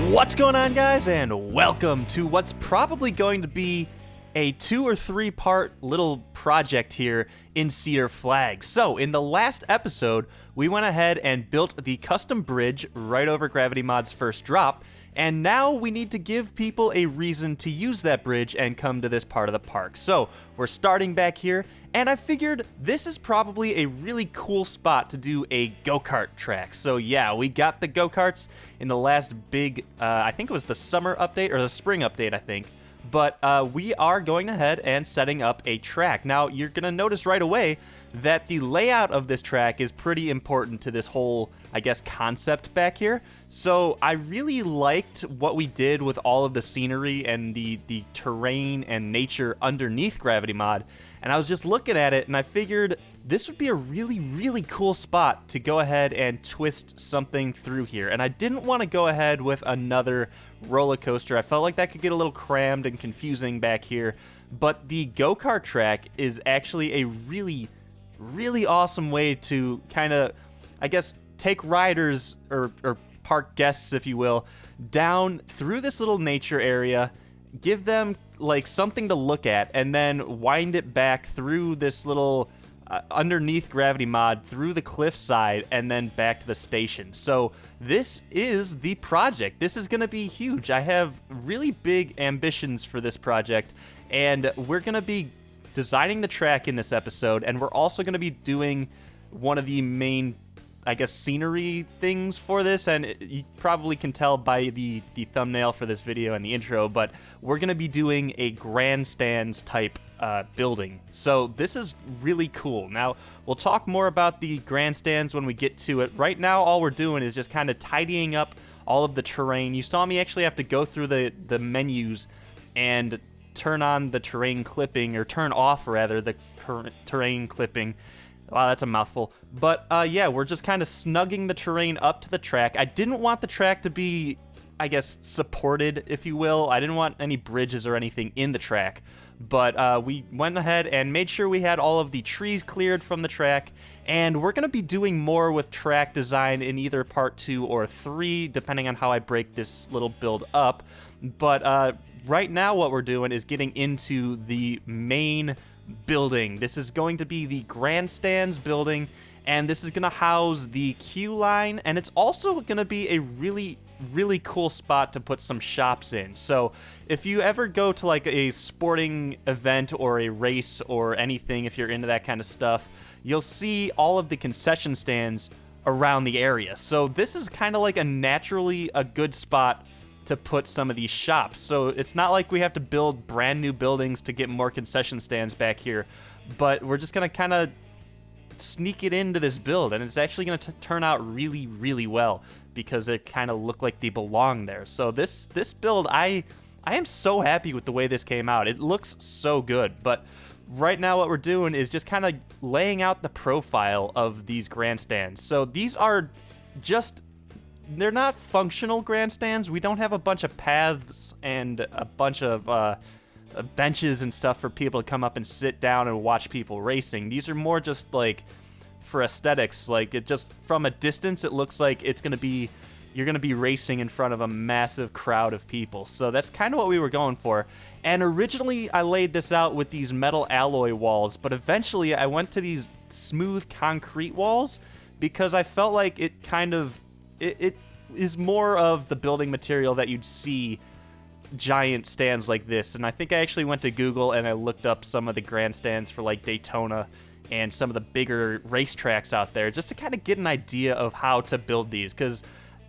What's going on, guys, and welcome to what's probably going to be a 2 or 3 part little project here in Cedar Flags. So in the last episode, we went ahead and built the custom bridge right over Gravity Mod's first drop, and now we need to give people a reason to use that bridge and come to this part of the park. So we're starting back here, and I figured this is probably a really cool spot to do a go-kart track. So yeah, we got the go-karts in the last big, I think it was the summer update, or the spring update, I think. But we are going ahead and setting up a track. Now, you're going to notice right away that the layout of this track is pretty important to this whole, I guess, concept back here. So I really liked what we did with all of the scenery and the terrain and nature underneath Gravity Mod. And I was just looking at it, and I figured this would be a really, really cool spot to go ahead and twist something through here. And I didn't want to go ahead with another roller coaster. I felt like that could get a little crammed and confusing back here. But the go-kart track is actually a really, really awesome way to kind of, I guess, take riders or park guests, if you will, down through this little nature area, give them like something to look at, and then wind it back through this little underneath Gravity Mod, through the cliffside, and then back to the station. So this is the project. This is going to be huge. I have really big ambitions for this project, and we're going to be designing the track in this episode, and we're also going to be doing one of the main, I guess, scenery things for this, and you probably can tell by the thumbnail for this video and the intro, but we're going to be doing a Grandstands type building. So this is really cool. Now, we'll talk more about the Grandstands when we get to it. Right now, all we're doing is just kind of tidying up all of the terrain. You saw me actually have to go through the menus and turn on the terrain clipping, or turn off, rather, the terrain clipping. Wow, that's a mouthful. But yeah, we're just kind of snugging the terrain up to the track. I didn't want the track to be, I guess, supported, if you will. I didn't want any bridges or anything in the track. But we went ahead and made sure we had all of the trees cleared from the track. And we're going to be doing more with track design in either part 2 or 3, depending on how I break this little build up. But right now what we're doing is getting into the main building. This is going to be the Grandstands building, and this is going to house the queue line, and it's also going to be a really, really cool spot to put some shops in. So if you ever go to like a sporting event or a race or anything, if you're into that kind of stuff, you'll see all of the concession stands around the area. So this is kind of like a good spot to put some of these shops. So it's not like we have to build brand new buildings to get more concession stands back here, but we're just going to kind of sneak it into this build, and it's actually going to turn out really, really well because they kind of look like they belong there. So this build, I am so happy with the way this came out. It looks so good. But right now what we're doing is just kind of laying out the profile of these grandstands. So these are just, they're not functional grandstands. We don't have a bunch of paths and a bunch of benches and stuff for people to come up and sit down and watch people racing. These are more just like for aesthetics. Like, it just, from a distance, it looks like it's going to be, you're going to be racing in front of a massive crowd of people. So that's kind of what we were going for. And originally I laid this out with these metal alloy walls, but eventually I went to these smooth concrete walls because I felt like it kind of, it is more of the building material that you'd see giant stands like this. And I think I actually went to Google and I looked up some of the grandstands for like Daytona and some of the bigger racetracks out there just to kind of get an idea of how to build these. Because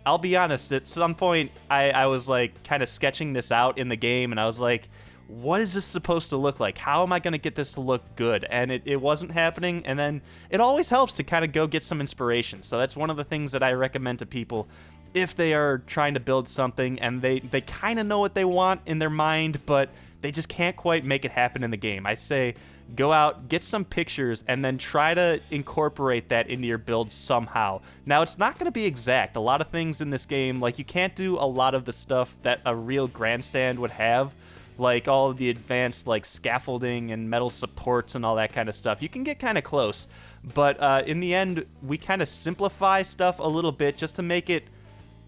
I'll be honest, at some point I was like kind of sketching this out in the game, and I was like, what is this supposed to look like? How am I going to get this to look good? And it wasn't happening. And then it always helps to kind of go get some inspiration. So that's one of the things that I recommend to people if they are trying to build something and they kind of know what they want in their mind, but they just can't quite make it happen in the game. I say go out, get some pictures, and then try to incorporate that into your build somehow. Now, it's not going to be exact. A lot of things in this game, like, you can't do a lot of the stuff that a real grandstand would have, like all of the advanced like scaffolding and metal supports and all that kind of stuff. You can get kind of close, but in the end, we kind of simplify stuff a little bit just to make it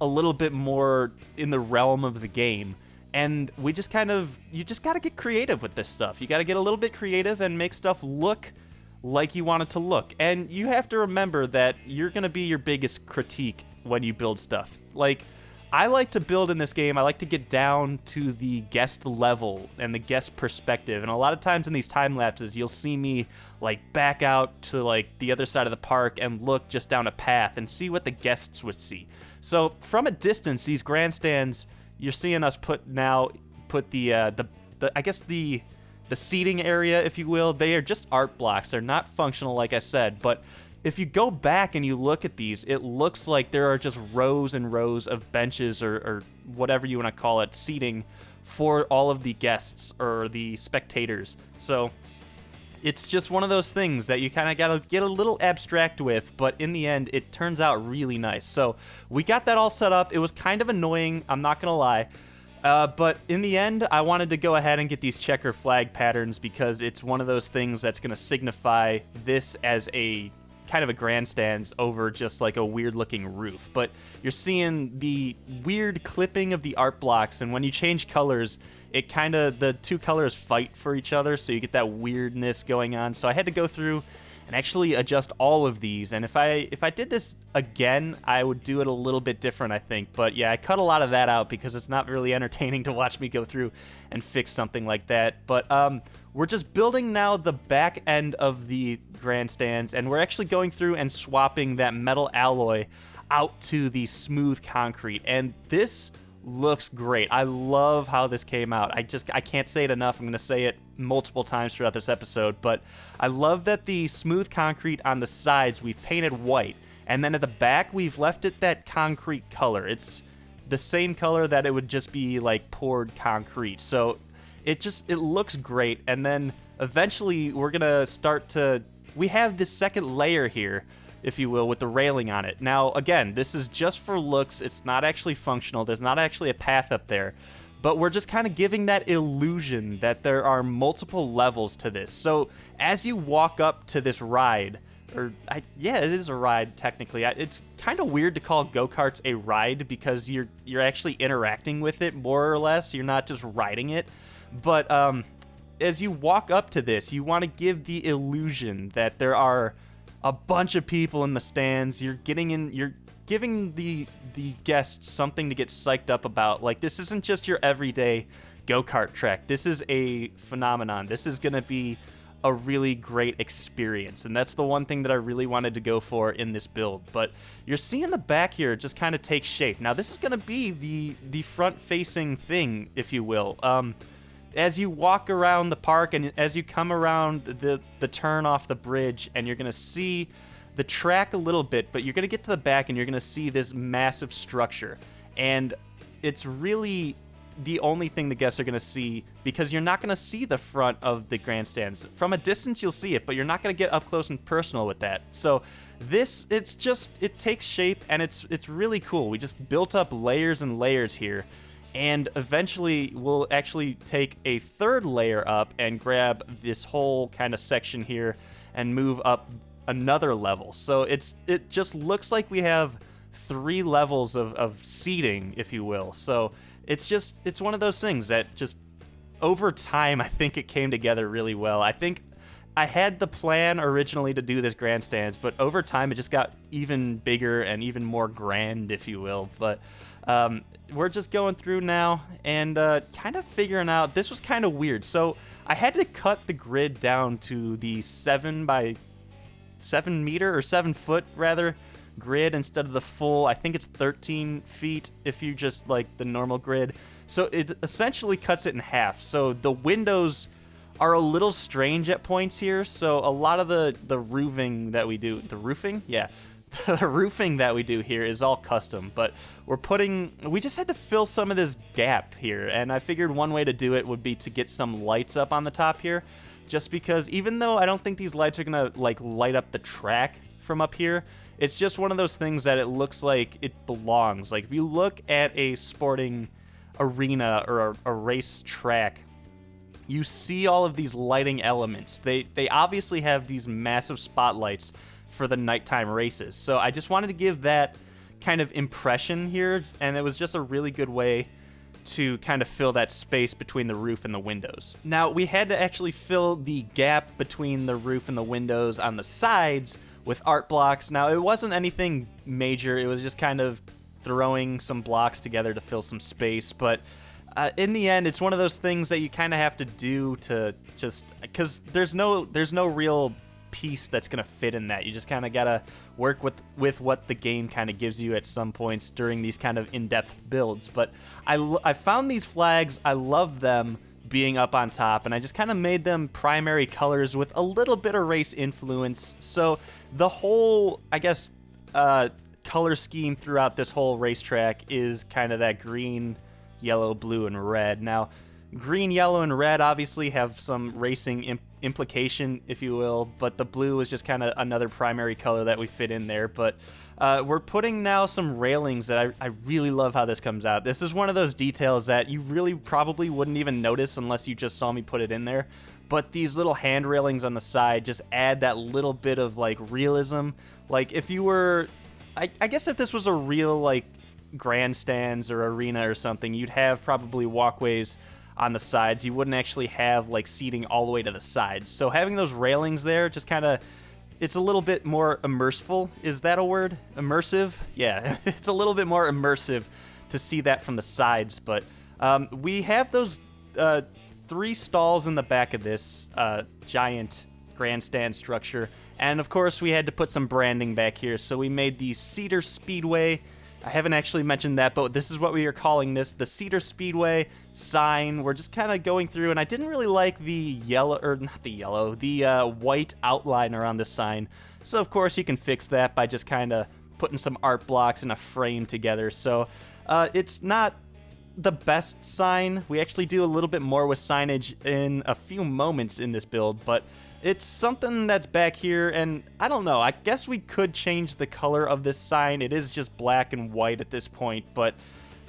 a little bit more in the realm of the game. And you just got to get creative with this stuff. You got to get a little bit creative and make stuff look like you want it to look. And you have to remember that you're going to be your biggest critique when you build stuff. Like, I like to build in this game. I like to get down to the guest level and the guest perspective. And a lot of times in these time lapses, you'll see me like back out to like the other side of the park and look just down a path and see what the guests would see. So from a distance, these grandstands, you're seeing us put the I guess the seating area, if you will. They are just art blocks. They're not functional, like I said, but if you go back and you look at these, it looks like there are just rows and rows of benches or whatever you want to call it, seating for all of the guests or the spectators. So it's just one of those things that you kind of got to get a little abstract with, but in the end, it turns out really nice. So we got that all set up. It was kind of annoying, I'm not going to lie. But in the end, I wanted to go ahead and get these checker flag patterns because it's one of those things that's going to signify this as a kind of a grandstands over just like a weird looking roof. But you're seeing the weird clipping of the art blocks, and when you change colors, it kind of, the two colors fight for each other, so you get that weirdness going on. So I had to go through and actually adjust all of these, and if I did this again, I would do it a little bit different, I think. But yeah, I cut a lot of that out because it's not really entertaining to watch me go through and fix something like that. But we're just building now the back end of the grandstands, and we're actually going through and swapping that metal alloy out to the smooth concrete, and this looks great. I love how this came out. I can't say it enough. I'm going to say it multiple times throughout this episode, but I love that the smooth concrete on the sides we've painted white, and then at the back we've left it that concrete color. It's the same color that it would just be like poured concrete. So it looks great. And then eventually we're going to we have this second layer here, if you will, with the railing on it. Now, again, this is just for looks. It's not actually functional. There's not actually a path up there. But we're just kind of giving that illusion that there are multiple levels to this. So as you walk up to this ride, yeah, it is a ride, technically. It's kind of weird to call go-karts a ride because you're actually interacting with it, more or less. You're not just riding it. But as you walk up to this, you want to give the illusion that there are a bunch of people in the stands. You're giving the guests something to get psyched up about. Like, this isn't just your everyday go-kart track. This is a phenomenon. This is going to be a really great experience, and that's the one thing that I really wanted to go for in this build. But you're seeing the back here just kind of take shape. Now, this is going to be the front-facing thing, if you will. As you walk around the park and as you come around the turn off the bridge, and you're going to see the track a little bit, but you're going to get to the back and you're going to see this massive structure. And it's really the only thing the guests are going to see, because you're not going to see the front of the grandstands. From a distance, you'll see it, but you're not going to get up close and personal with that. So it takes shape, and it's really cool. We just built up layers and layers here. And eventually, we'll actually take a third layer up and grab this whole kind of section here and move up another level. So it just looks like we have 3 levels of seating, if you will. So it's one of those things that just over time, I think it came together really well. I think I had the plan originally to do this grandstands, but over time it just got even bigger and even more grand, if you will. But we're just going through now and kind of figuring out. This was kind of weird. So I had to cut the grid down to the 7 by 7 meter or 7 foot rather grid instead of the full. I think it's 13 feet if you just like the normal grid. So it essentially cuts it in half. So the windows are a little strange at points here. So a lot of the roofing that we do, the roofing that we do here is all custom, but we just had to fill some of this gap here, and I figured one way to do it would be to get some lights up on the top here, just because even though I don't think these lights are gonna like light up the track from up here, it's just one of those things that it looks like it belongs. Like if you look at a sporting arena or a race track, you see all of these lighting elements. They obviously have these massive spotlights for the nighttime races. So I just wanted to give that kind of impression here, and it was just a really good way to kind of fill that space between the roof and the windows. Now, we had to actually fill the gap between the roof and the windows on the sides with art blocks. Now, it wasn't anything major. It was just kind of throwing some blocks together to fill some space, but in the end, it's one of those things that you kind of have to do to just, because there's no real piece that's gonna fit in that. You just kind of gotta work with what the game kind of gives you at some points during these kind of in-depth builds. But I found these flags. I love them being up on top, and I just kind of made them primary colors with a little bit of race influence. So the whole, I guess, color scheme throughout this whole racetrack is kind of that green, yellow, blue, and red. Now, green, yellow, and red obviously have some racing implication, if you will, but the blue is just kind of another primary color that we fit in there. But we're putting now some railings that I really love how this comes out. This is one of those details that you really probably wouldn't even notice unless you just saw me put it in there. But these little hand railings on the side just add that little bit of like realism. Like if you were, I guess if this was a real like grandstands or arena or something, you'd have probably walkways on the sides. You wouldn't actually have like seating all the way to the sides. So having those railings there just kind of, it's a little bit more immersive. Is that a word? Immersive? Yeah, it's a little bit more immersive to see that from the sides. But we have those 3 stalls in the back of this giant grandstand structure. And of course we had to put some branding back here. So we made the Cedar Speedway. I haven't actually mentioned that, but this is what we are calling this, the Cedar Speedway sign. We're just kind of going through, and I didn't really like the yellow, or not the yellow, the white outline around the sign. So of course you can fix that by just kind of putting some art blocks in a frame together. So it's not the best sign. We actually do a little bit more with signage in a few moments in this build, but it's something that's back here, and I don't know. I guess we could change the color of this sign. It is just black and white at this point, but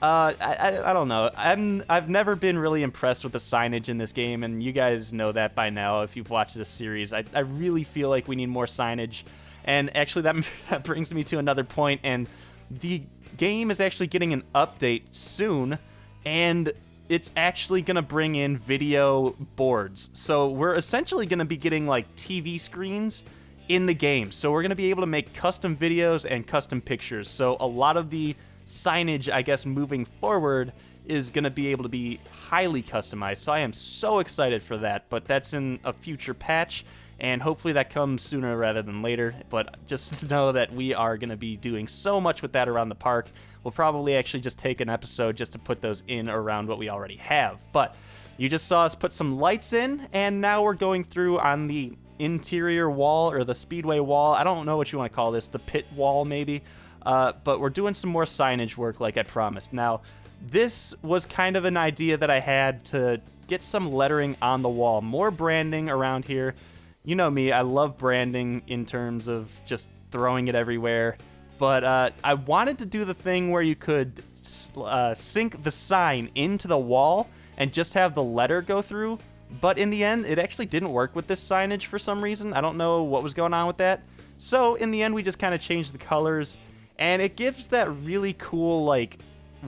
I don't know. I've never been really impressed with the signage in this game, and you guys know that by now if you've watched this series. I really feel like we need more signage, and actually that brings me to another point, and the game is actually getting an update soon, and it's actually going to bring in video boards. So we're essentially going to be getting like TV screens in the game. So we're going to be able to make custom videos and custom pictures. So a lot of the signage, I guess, moving forward is going to be able to be highly customized. So I am so excited for that, but that's in a future patch, and hopefully that comes sooner rather than later. But just know that we are going to be doing so much with that around the park. We'll probably actually just take an episode just to put those in around what we already have. But you just saw us put some lights in, and now we're going through on the interior wall, or the speedway wall. I don't know what you want to call this, the pit wall maybe. But we're doing some more signage work like I promised. Now, this was kind of an idea that I had to get some lettering on the wall, more branding around here. You know me, I love branding in terms of just throwing it everywhere. But I wanted to do the thing where you could sink the sign into the wall and just have the letter go through. But in the end, it actually didn't work with this signage for some reason. I don't know what was going on with that. So in the end, we just kind of changed the colors. And it gives that really cool, like,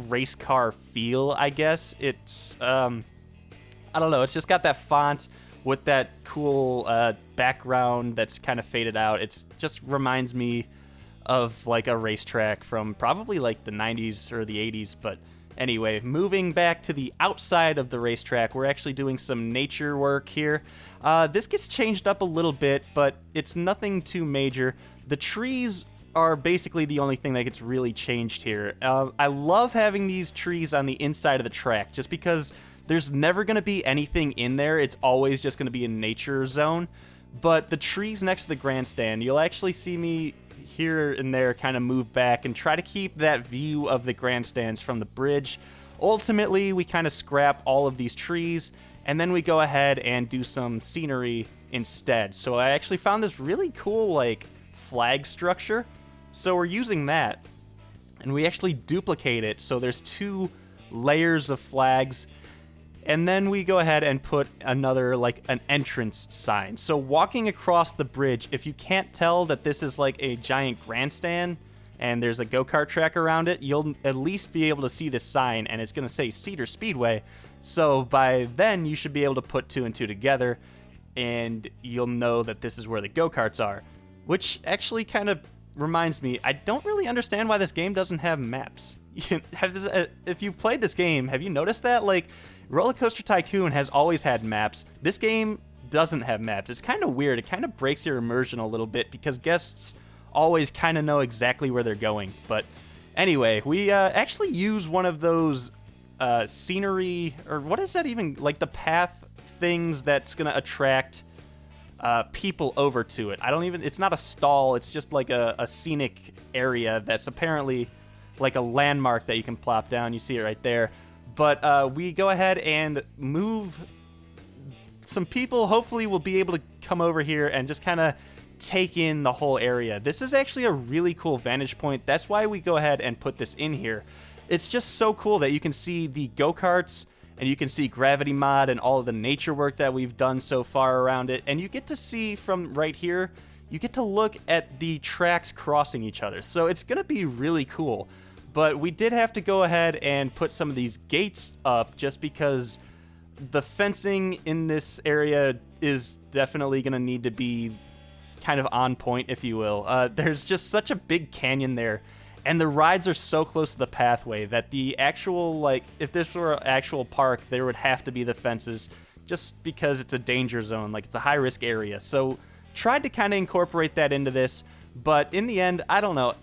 race car feel, I guess. It's, I don't know, it's just got that font with that cool background that's kind of faded out. It just reminds me of like a racetrack from probably like the 90s or the 80s. But anyway, moving back to the outside of the racetrack, we're actually doing some nature work here. This gets changed up a little bit, but it's nothing too major. The trees are basically the only thing that gets really changed here. I love having these trees on the inside of the track just because there's never going to be anything in there. It's always just going to be a nature zone. But the trees next to the grandstand, you'll actually see me here and there kind of move back and try to keep that view of the grandstands from the bridge. Ultimately, we kind of scrap all of these trees, and then we go ahead and do some scenery instead. So I actually found this really cool like flag structure. So we're using that, and we actually duplicate it. So there's 2 layers of flags. And then we go ahead and put another, like, an entrance sign. So walking across the bridge, if you can't tell that this is like a giant grandstand, and there's a go-kart track around it, you'll at least be able to see this sign, and it's going to say Cedar Speedway. So by then, you should be able to put 2 and 2 together, and you'll know that this is where the go-karts are. Which actually kind of reminds me, I don't really understand why this game doesn't have maps. If you've played this game, have you noticed that? Like, Roller Coaster Tycoon has always had maps. This game doesn't have maps. It's kind of weird. It kind of breaks your immersion a little bit because guests always kind of know exactly where they're going. But anyway, we actually use one of those scenery, or what is that even, like the path things that's going to attract people over to it. It's not a stall, it's just like a scenic area that's apparently like a landmark that you can plop down. You see it right there. But we go ahead and move some people. Hopefully we'll be able to come over here and just kind of take in the whole area. This is actually a really cool vantage point. That's why we go ahead and put this in here. It's just so cool that you can see the go-karts, and you can see Gravity Mod and all of the nature work that we've done so far around it. And you get to see from right here, you get to look at the tracks crossing each other. So it's going to be really cool. But we did have to go ahead and put some of these gates up just because the fencing in this area is definitely going to need to be kind of on point, if you will. There's just such a big canyon there. And the rides are so close to the pathway that the actual, like, if this were an actual park, there would have to be the fences just because it's a danger zone. Like, it's a high-risk area. So, tried to kind of incorporate that into this. But in the end, I don't know.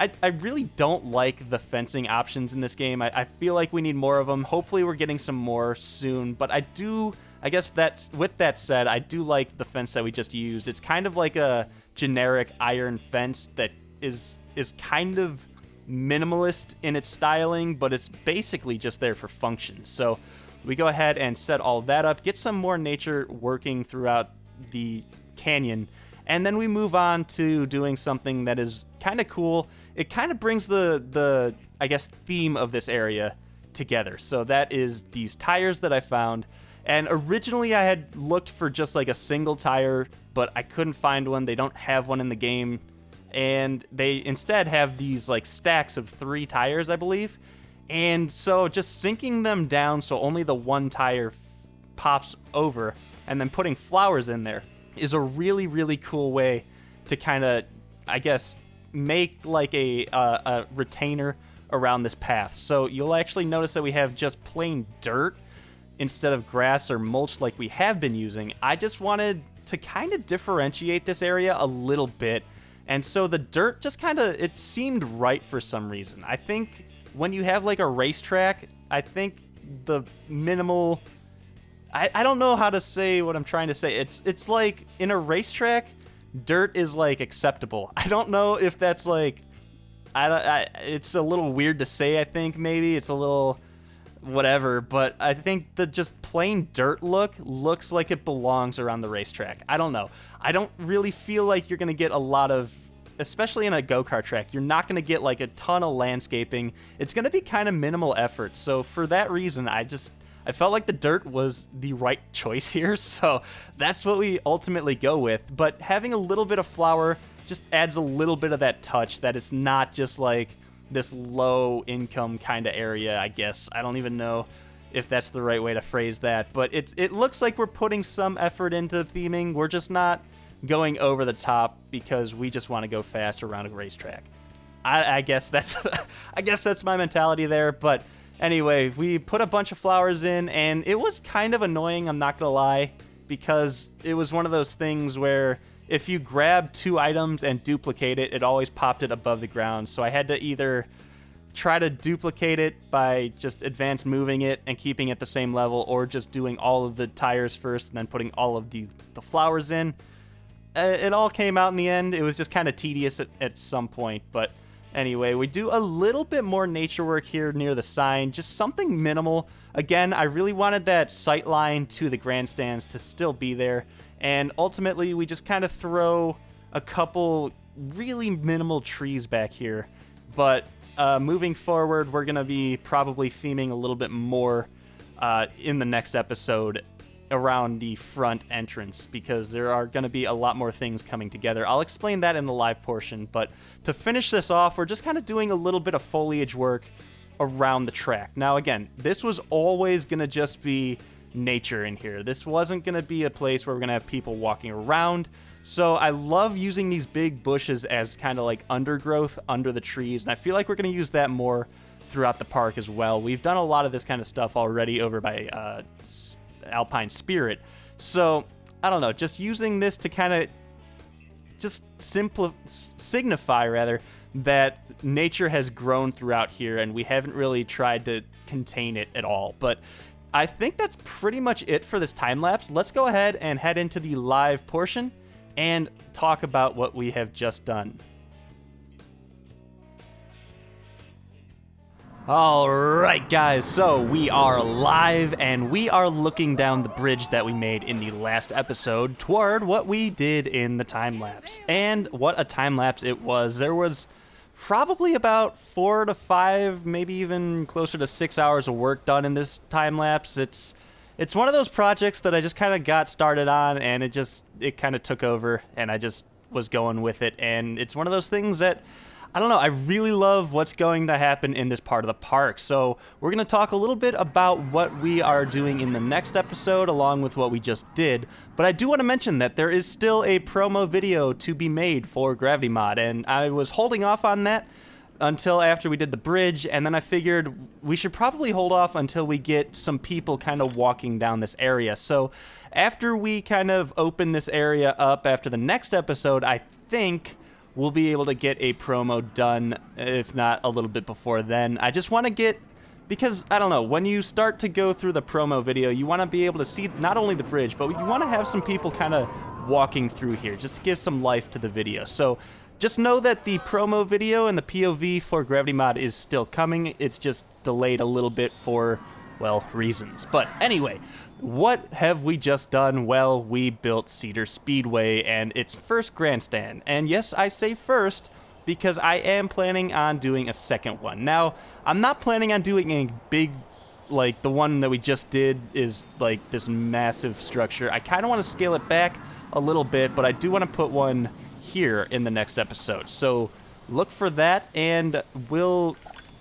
I really don't like the fencing options in this game. I feel like we need more of them. Hopefully, we're getting some more soon. But I guess with that said, I do like the fence that we just used. It's kind of like a generic iron fence that is kind of minimalist in its styling, but it's basically just there for function. So we go ahead and set all that up, get some more nature working throughout the canyon, and then we move on to doing something that is kind of cool. It kind of brings the I guess theme of this area together. So that is these tires that I found. And originally I had looked for just like a single tire, but I couldn't find one. They don't have one in the game. And they instead have these like stacks of 3 tires, I believe. And so just sinking them down so only the one tire pops over and then putting flowers in there is a really, really cool way to kind of, I guess, make like a retainer around this path. So you'll actually notice that we have just plain dirt instead of grass or mulch like we have been using. I just wanted to kind of differentiate this area a little bit. And so the dirt just kind of, it seemed right for some reason. I think when you have like a racetrack, I think the minimal, I don't know how to say what I'm trying to say. It's like in a racetrack, dirt is like acceptable. I don't know if that's like, it's a little weird to say, I think maybe. It's a little whatever, but I think the just plain dirt looks like it belongs around the racetrack. I don't know. I don't really feel like you're going to get a lot of, especially in a go-kart track, you're not going to get like a ton of landscaping. It's going to be kind of minimal effort. So for that reason, I felt like the dirt was the right choice here. So that's what we ultimately go with. But having a little bit of flour just adds a little bit of that touch that it's not just like this low income kind of area, I guess. I don't even know if that's the right way to phrase that, but it looks like we're putting some effort into theming. We're just not going over the top because we just want to go fast around a racetrack. I guess that's I guess that's my mentality there. But anyway, we put a bunch of flowers in, and it was kind of annoying, I'm not gonna lie, because it was one of those things where if you grab 2 items and duplicate it, it always popped it above the ground. So I had to either try to duplicate it by just advanced moving it and keeping it the same level, or just doing all of the tires first and then putting all of the flowers in. It all came out in the end. It was just kind of tedious at some point. But anyway, we do a little bit more nature work here near the sign, just something minimal. Again, I really wanted that sight line to the grandstands to still be there. And ultimately, we just kind of throw a couple really minimal trees back here. But moving forward, we're going to be probably theming a little bit more in the next episode. around the front entrance because there are going to be a lot more things coming together. I'll explain that in the live portion, but to finish this off, we're just kind of doing a little bit of foliage work around the track. Now, again, this was always going to just be nature in here. This wasn't going to be a place where we're going to have people walking around. So I love using these big bushes as kind of like undergrowth under the trees, and I feel like we're going to use that more throughout the park as well. We've done a lot of this kind of stuff already over by Alpine Spirit. So, I don't know, just using this to kind of just signify rather that nature has grown throughout here and we haven't really tried to contain it at all. But I think that's pretty much it for this time lapse. Let's go ahead and head into the live portion and talk about what we have just done. Alright guys, so we are live and we are looking down the bridge that we made in the last episode toward what we did in the time lapse. And what a time lapse it was. There was probably about 4 to 5, maybe even closer to 6 hours of work done in this time lapse. It's one of those projects that I just kind of got started on and it kind of took over and I just was going with it. And it's one of those things that I don't know, I really love what's going to happen in this part of the park. So we're going to talk a little bit about what we are doing in the next episode along with what we just did. But I do want to mention that there is still a promo video to be made for Gravity Mod, and I was holding off on that until after we did the bridge, and then I figured we should probably hold off until we get some people kind of walking down this area. So after we kind of open this area up after the next episode, I think we'll be able to get a promo done, if not a little bit before then. I just want to get, because, I don't know, when you start to go through the promo video, you want to be able to see not only the bridge, but you want to have some people kind of walking through here, just to give some life to the video. So just know that the promo video and the POV for Gravity Mod is still coming. It's just delayed a little bit for, well, reasons. But anyway, what have we just done? Well, we built Cedar Speedway and its first grandstand. And yes, I say first because I am planning on doing a second one. Now, I'm not planning on doing a big, like the one that we just did is like this massive structure. I kind of want to scale it back a little bit, but I do want to put one here in the next episode. So look for that, and we'll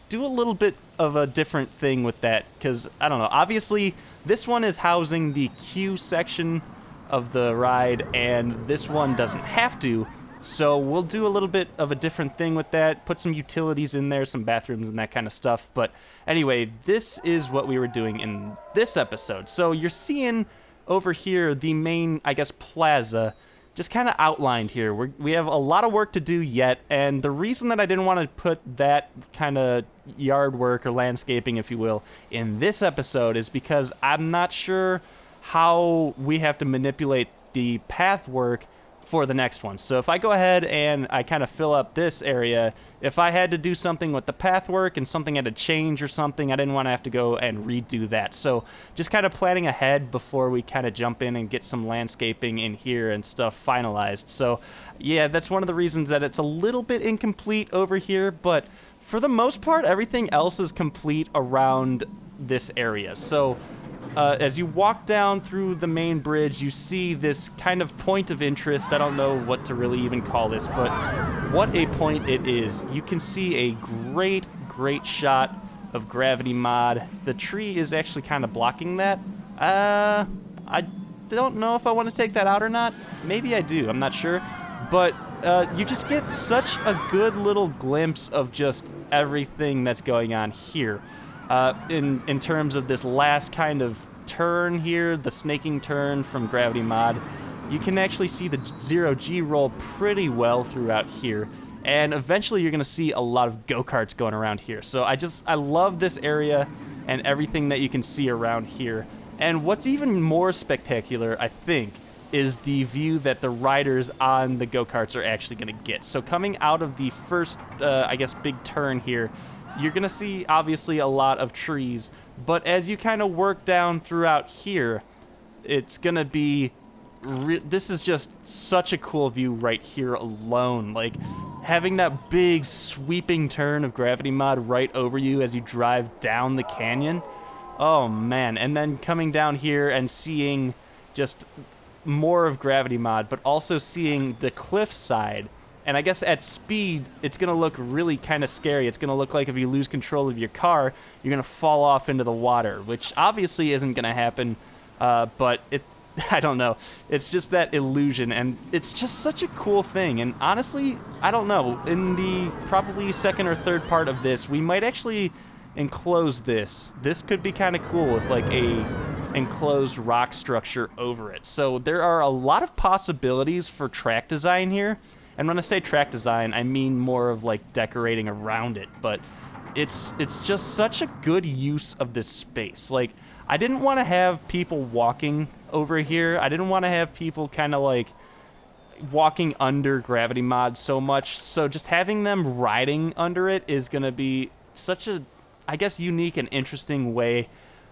do a little bit of a different thing with that because, I don't know, obviously this one is housing the queue section of the ride, and this one doesn't have to, so we'll do a little bit of a different thing with that, put some utilities in there, some bathrooms and that kind of stuff. But anyway, this is what we were doing in this episode. So you're seeing over here the main, I guess, plaza just kind of outlined here. We have a lot of work to do yet, and the reason that I didn't want to put that kind of yard work or landscaping, if you will, in this episode is because I'm not sure how we have to manipulate the path work for the next one. So if I go ahead and I kind of fill up this area, if I had to do something with the path work and something had to change or something, I didn't want to have to go and redo that. So just kind of planning ahead before we kind of jump in and get some landscaping in here and stuff finalized. So yeah, that's one of the reasons that it's a little bit incomplete over here, but for the most part, everything else is complete around this area. So as you walk down through the main bridge, you see this kind of point of interest. I don't know what to really even call this, but what a point it is. You can see a great shot of Gravity Mod. The tree is actually kind of blocking that. I don't know if I want to take that out or not. Maybe I do. I'm not sure. But you just get such a good little glimpse of just everything that's going on here. In terms of this last kind of turn here, the snaking turn from Gravity Mod, you can actually see the zero-G roll pretty well throughout here. And eventually you're going to see a lot of go-karts going around here. So I love this area and everything that you can see around here. And what's even more spectacular, I think, is the view that the riders on the go-karts are actually going to get. So coming out of the first, I guess, big turn here, you're going to see, obviously, a lot of trees, but as you kind of work down throughout here, it's going to be... this is just such a cool view right here alone. Like, having that big sweeping turn of Gravity Mod right over you as you drive down the canyon, Oh man, and then coming down here and seeing just more of gravity mod, but also seeing the cliff side. And I guess at speed, it's going to look really kind of scary. It's going to look like if you lose control of your car, you're going to fall off into the water, which obviously isn't going to happen, but I don't know. It's just that illusion, and it's just such a cool thing. And honestly, I don't know. In the probably second or third part of this, we might actually enclose this. This could be kind of cool with like a enclosed rock structure over it. So there are a lot of possibilities for track design here. And when I say track design, I mean more of like decorating around it. But it's just such a good use of this space. Like, I didn't want to have people walking over here. I didn't want to have people kind of like walking under gravity mod so much. So just having them riding under it is going to be such a, I guess, unique and interesting way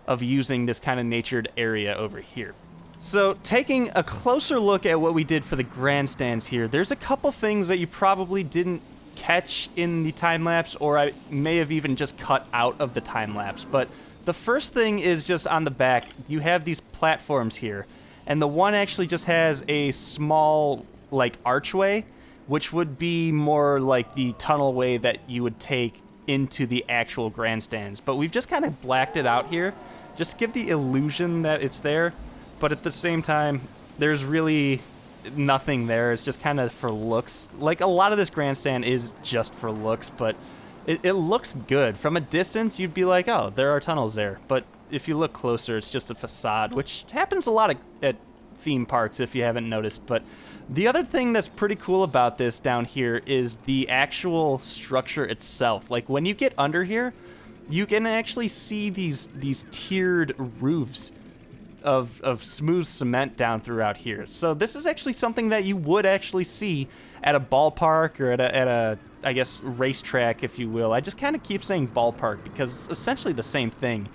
of using this kind of natured area over here. So taking a closer look at what we did for the grandstands here, there's a couple things that you probably didn't catch in the time lapse, or I may have even just cut out of the time lapse. But the first thing is just on the back, you have these platforms here, and the one actually just has a small like archway, which would be more like the tunnel way that you would take into the actual grandstands. But we've just kind of blacked it out here, just give the illusion that it's there. But at the same time, there's really nothing there. It's just kind of for looks. Like, a lot of this grandstand is just for looks, but it looks good. From a distance, you'd be like, oh, there are tunnels there. But if you look closer, it's just a facade, which happens a lot at theme parks if you haven't noticed. But the other thing that's pretty cool about this down here is the actual structure itself. Like, when you get under here, you can actually see these tiered roofs of smooth cement down throughout here. So this is actually something that you would actually see at a ballpark or at a I guess, racetrack, if you will. I just kind of keep saying ballpark because it's essentially the same thing.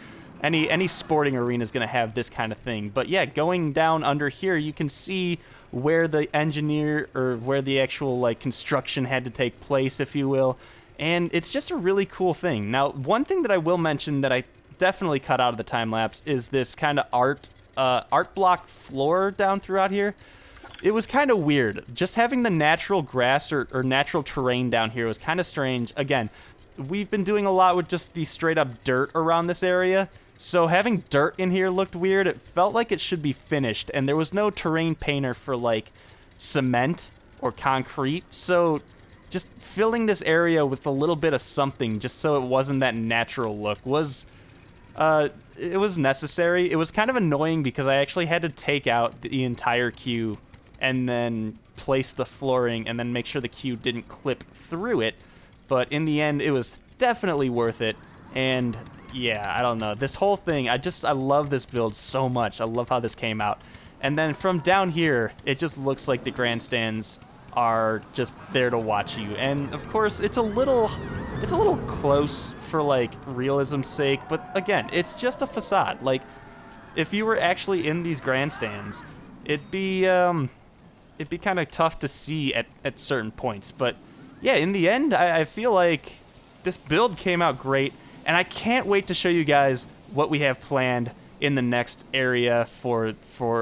Any sporting arena is going to have this kind of thing. But yeah, going down under here, you can see where the engineer or where the actual like construction had to take place, if you will. And it's just a really cool thing. Now, one thing that I will mention that I definitely cut out of the time lapse is this kind of art block floor down throughout here. It was kind of weird. Just having the natural grass or natural terrain down here was kind of strange. Again, we've been doing a lot with just the straight up dirt around this area. So having dirt in here looked weird. It felt like it should be finished, and there was no terrain painter for like cement or concrete. So just filling this area with a little bit of something just so it wasn't that natural look was it was necessary. It was kind of annoying because I actually had to take out the entire queue and then place the flooring and then make sure the queue didn't clip through it. But in the end, it was definitely worth it. And yeah, I don't know. This whole thing, I love this build so much. I love how this came out. And then from down here, it just looks like the grandstands are just there to watch you. And of course, it's a little close for like realism's sake, but again, it's just a facade. Like, if you were actually in these grandstands, it'd be kind of tough to see at certain points. But yeah, in the end, I feel like this build came out great, and I can't wait to show you guys what we have planned in the next area for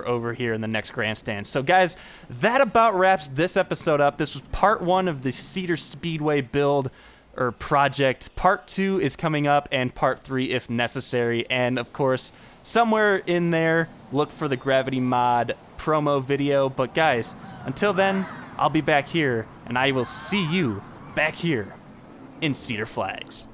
over here in the next grandstand. So guys, that about wraps this episode up. This was part 1 of the Cedar Speedway build or project. Part 2 is coming up, and part 3 if necessary. And of course, somewhere in there, look for the gravity mod promo video. But guys, until then, I'll be back here, and I will see you back here in Cedar Flags.